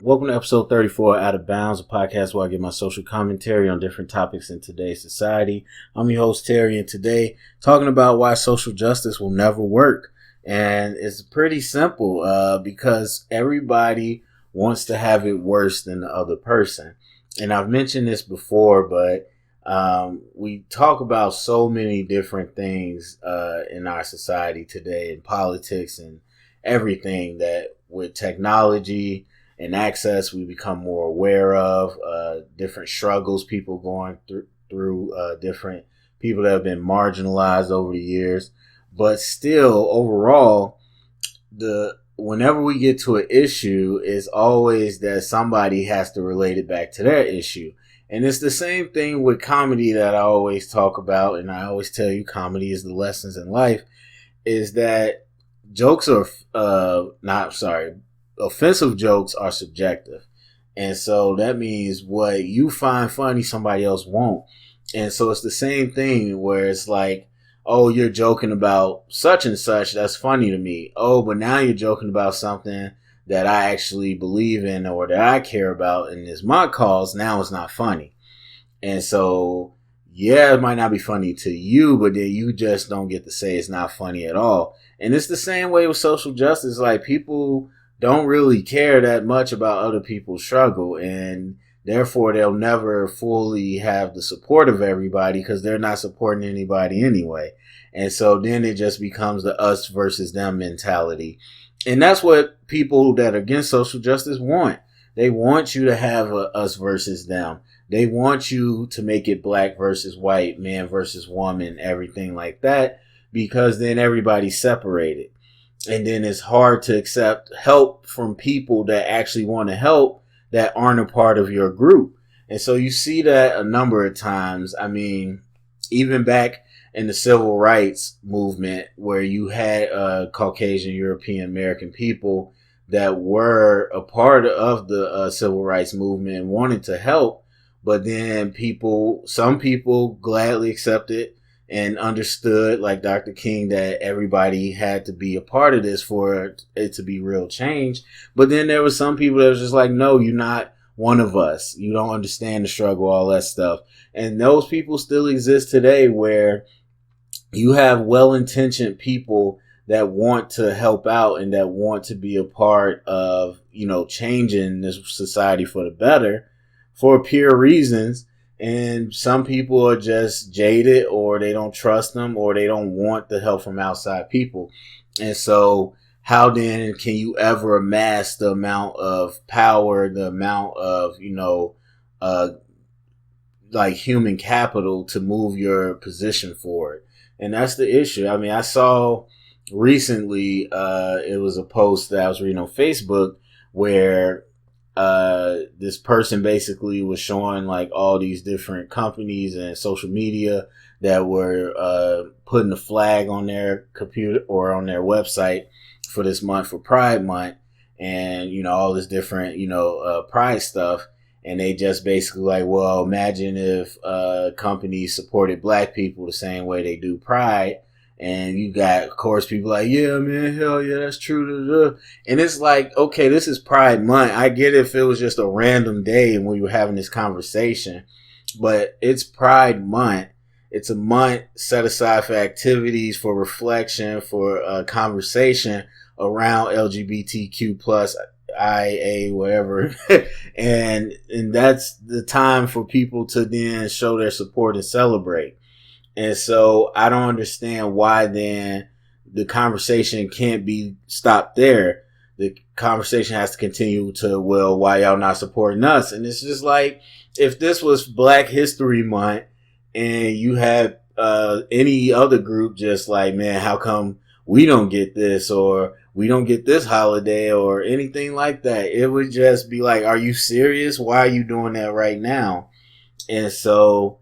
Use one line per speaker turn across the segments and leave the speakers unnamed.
Welcome to episode 34 Out of Bounds, a podcast where I give my social commentary on different topics in today's society. I'm your host, Terry, and today talking about why social justice will never work. And it's pretty simple because everybody wants to have it worse than the other person. And I've mentioned this before, but we talk about so many different things in our society today, in politics and everything, that with technology and access, we become more aware of different struggles people going through different people that have been marginalized over the years. But still, overall, whenever we get to an issue, it's always that somebody has to relate it back to their issue. And it's the same thing with comedy that I always talk about, and I always tell you comedy is the lessons in life, is that jokes are offensive jokes are subjective. And so that means what you find funny, somebody else won't. And so it's the same thing where it's like, oh, you're joking about such and such. That's funny to me. Oh, but now you're joking about something that I actually believe in or that I care about and is my cause. Now it's not funny. And so, yeah, it might not be funny to you, but then you just don't get to say it's not funny at all. And it's the same way with social justice. Like, people don't really care that much about other people's struggle, and therefore they'll never fully have the support of everybody because they're not supporting anybody anyway. And so then it just becomes the us versus them mentality. And that's what people that are against social justice want. They want you to have a us versus them. They want you to make it black versus white, man versus woman, everything like that, because then everybody's separated. And then it's hard to accept help from people that actually want to help that aren't a part of your group. And so you see that a number of times. I mean, even back in the civil rights movement, where you had Caucasian European American people that were a part of the civil rights movement and wanted to help. But then some people gladly accepted and understood, like Dr. King, that everybody had to be a part of this for it to be real change. But then there were some people that was just like, no, you're not one of us. You don't understand the struggle, all that stuff. And those people still exist today, where you have well-intentioned people that want to help out and that want to be a part of, changing this society for the better for pure reasons. And some people are just jaded, or they don't trust them, or they don't want the help from outside people. And so how then can you ever amass the amount of power, the amount of, like human capital to move your position forward? And that's the issue. I mean, I saw recently, it was a post that I was reading on Facebook where this person basically was showing like all these different companies and social media that were putting a flag on their computer or on their website for this month, for Pride Month, and all this different Pride stuff. And they just basically like, well, imagine if companies supported black people the same way they do Pride. And you got, of course, people like, yeah, man, hell yeah, that's true. And it's like, okay, this is Pride Month. I get it if it was just a random day and we were having this conversation, but it's Pride Month. It's a month set aside for activities, for reflection, for conversation around LGBTQ plus IA, whatever. and that's the time for people to then show their support and celebrate. And so I don't understand why then the conversation can't be stopped there. The conversation has to continue to, well, why y'all not supporting us? And it's just like, if this was Black History Month and you had any other group just like, man, how come we don't get this, or we don't get this holiday, or anything like that? It would just be like, are you serious? Why are you doing that right now? And so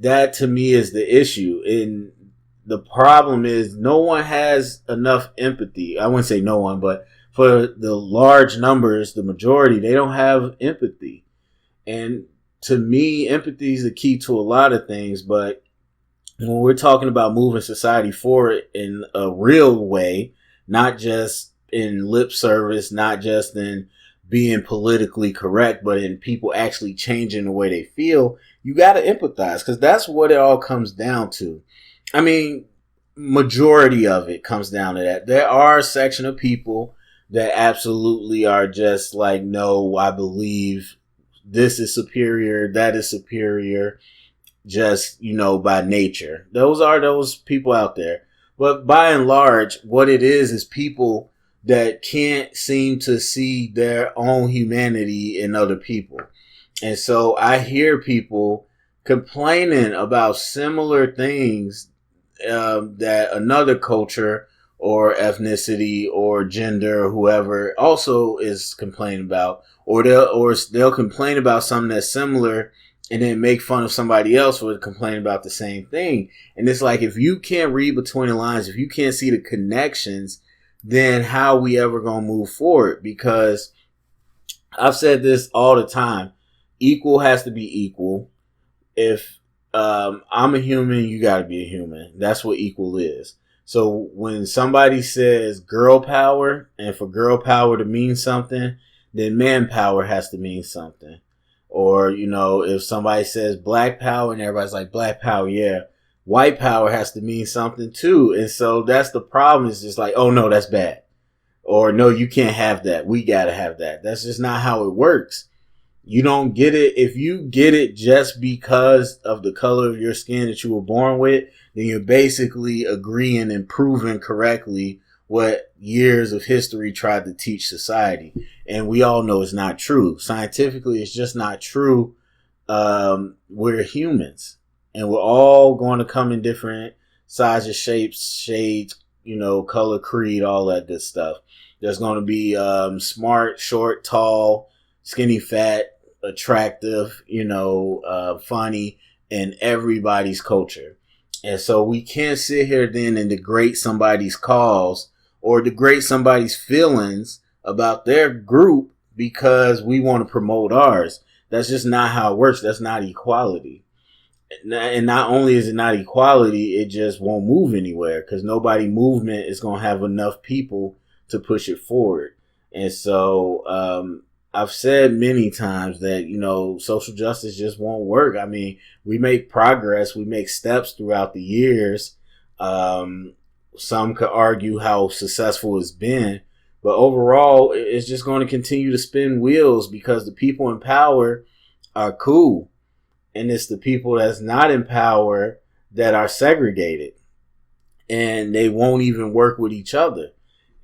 that to me is the issue. And the problem is no one has enough empathy. I wouldn't say no one, but for the large numbers, the majority, they don't have empathy. And to me, empathy is the key to a lot of things. But when we're talking about moving society forward in a real way, not just in lip service, not just in being politically correct, but in people actually changing the way they feel, you got to empathize, because that's what it all comes down to. I mean, majority of it comes down to that. There are a section of people that absolutely are just like, no, I believe this is superior, that is superior, just, by nature. Those are those people out there. But by and large, what it is people that can't seem to see their own humanity in other people. And so I hear people complaining about similar things that another culture or ethnicity or gender or whoever also is complaining about, or they'll complain about something that's similar and then make fun of somebody else for complaining about the same thing. And it's like, if you can't read between the lines, if you can't see the connections, then how are we ever going to move forward? Because I've said this all the time. Equal has to be equal. If I'm a human, you got to be a human. That's what equal is. So when somebody says girl power, and for girl power to mean something, then manpower has to mean something. Or, if somebody says black power and everybody's like, black power, yeah, white power has to mean something too. And so that's the problem. It's just like, oh no, that's bad. Or no, you can't have that. We got to have that. That's just not how it works. You don't get it. If you get it just because of the color of your skin that you were born with, then you're basically agreeing and proving correctly what years of history tried to teach society. And we all know it's not true. Scientifically, it's just not true. We're humans, and we're all going to come in different sizes, shapes, shades, color, creed, all that good stuff. There's going to be smart, short, tall, skinny, fat, attractive, funny, in everybody's culture. And so we can't sit here then and degrade somebody's cause or degrade somebody's feelings about their group because we want to promote ours. That's just not how it works. That's not equality. And not only is it not equality, it just won't move anywhere, because nobody movement is going to have enough people to push it forward. And so I've said many times that, social justice just won't work. I mean, we make progress, we make steps throughout the years. Some could argue how successful it's been, but overall, it's just going to continue to spin wheels because the people in power are cool. And it's the people that's not in power that are segregated, and they won't even work with each other.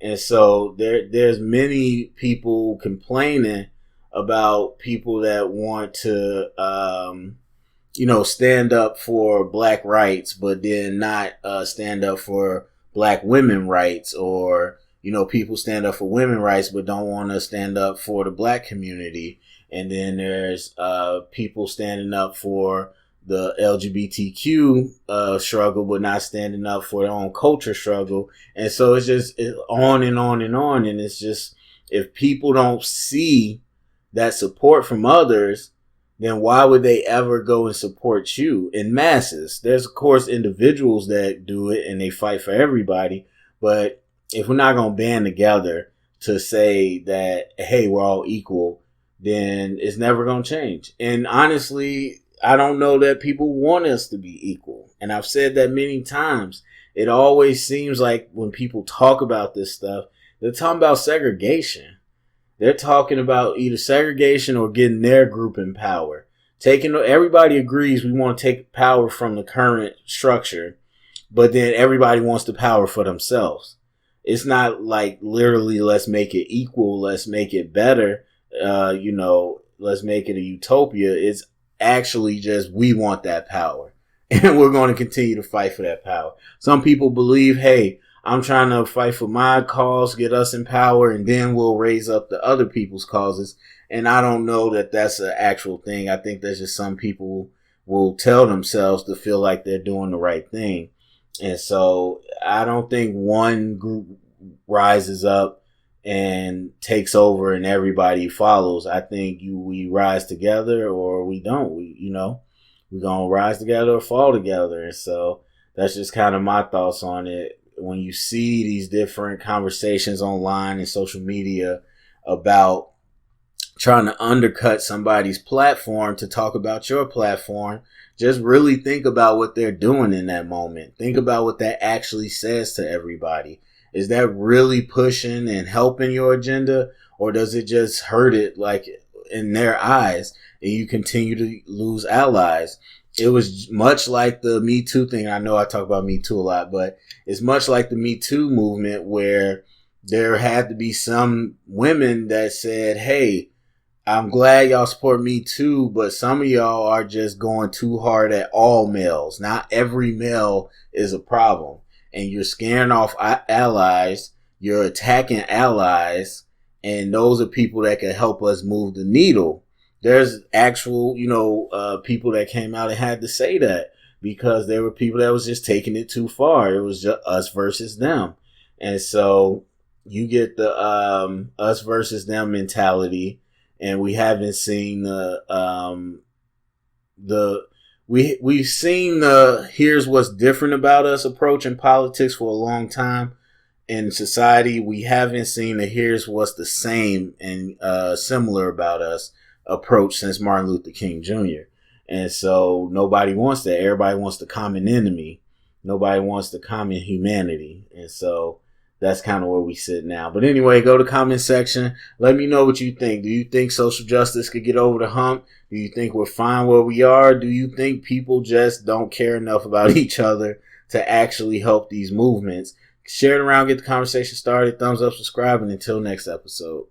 And so there's many people complaining about people that want to, stand up for black rights, but then not stand up for black women rights, or, people stand up for women rights, but don't want to stand up for the black community. And then there's people standing up for the LGBTQ struggle, but not standing up for their own culture struggle. And so it's on and on and on. And it's just, if people don't see that support from others, then why would they ever go and support you in masses? There's, of course, individuals that do it and they fight for everybody. But if we're not going to band together to say that, hey, we're all equal, then it's never going to change. And honestly, I don't know that people want us to be equal. And I've said that many times. It always seems like when people talk about this stuff, they're talking about segregation. They're talking about either segregation or getting their group in power. Everybody agrees we want to take power from the current structure, but then everybody wants the power for themselves. It's not like literally, let's make it equal, let's make it better. Let's make it a utopia. It's actually just, we want that power and we're going to continue to fight for that power. Some people believe, hey, I'm trying to fight for my cause, get us in power, and then we'll raise up the other people's causes. And I don't know that that's an actual thing. I think that's just some people will tell themselves to feel like they're doing the right thing. And so I don't think one group rises up and takes over and everybody follows. I think we rise together or we don't. We're going to rise together or fall together. And so that's just kind of my thoughts on it. When you see these different conversations online and social media about trying to undercut somebody's platform to talk about your platform. Just really think about what they're doing in that moment. Think about what that actually says to everybody. Is that really pushing and helping your agenda, or does it just hurt it, like, in their eyes, and you continue to lose allies? It was much like the Me Too thing. I know I talk about Me Too a lot, but it's much like the Me Too movement, where there had to be some women that said, hey, I'm glad y'all support Me Too, but some of y'all are just going too hard at all males. Not every male is a problem. And you're scaring off allies. You're attacking allies. And those are people that can help us move the needle. There's actual, people that came out and had to say that, because there were people that was just taking it too far. It was just us versus them. And so you get the us versus them mentality. And we haven't seen we've seen the here's what's different about us approach in politics for a long time. In society, we haven't seen the here's what's the same and similar about us approach since Martin Luther King Jr. And so nobody wants that. Everybody wants the common enemy. Nobody wants the common humanity. And so that's kind of where we sit now. But anyway, go to comment section. Let me know what you think. Do you think social justice could get over the hump? Do you think we're fine where we are? Do you think people just don't care enough about each other to actually help these movements? Share it around, get the conversation started. Thumbs up, subscribe, and until next episode.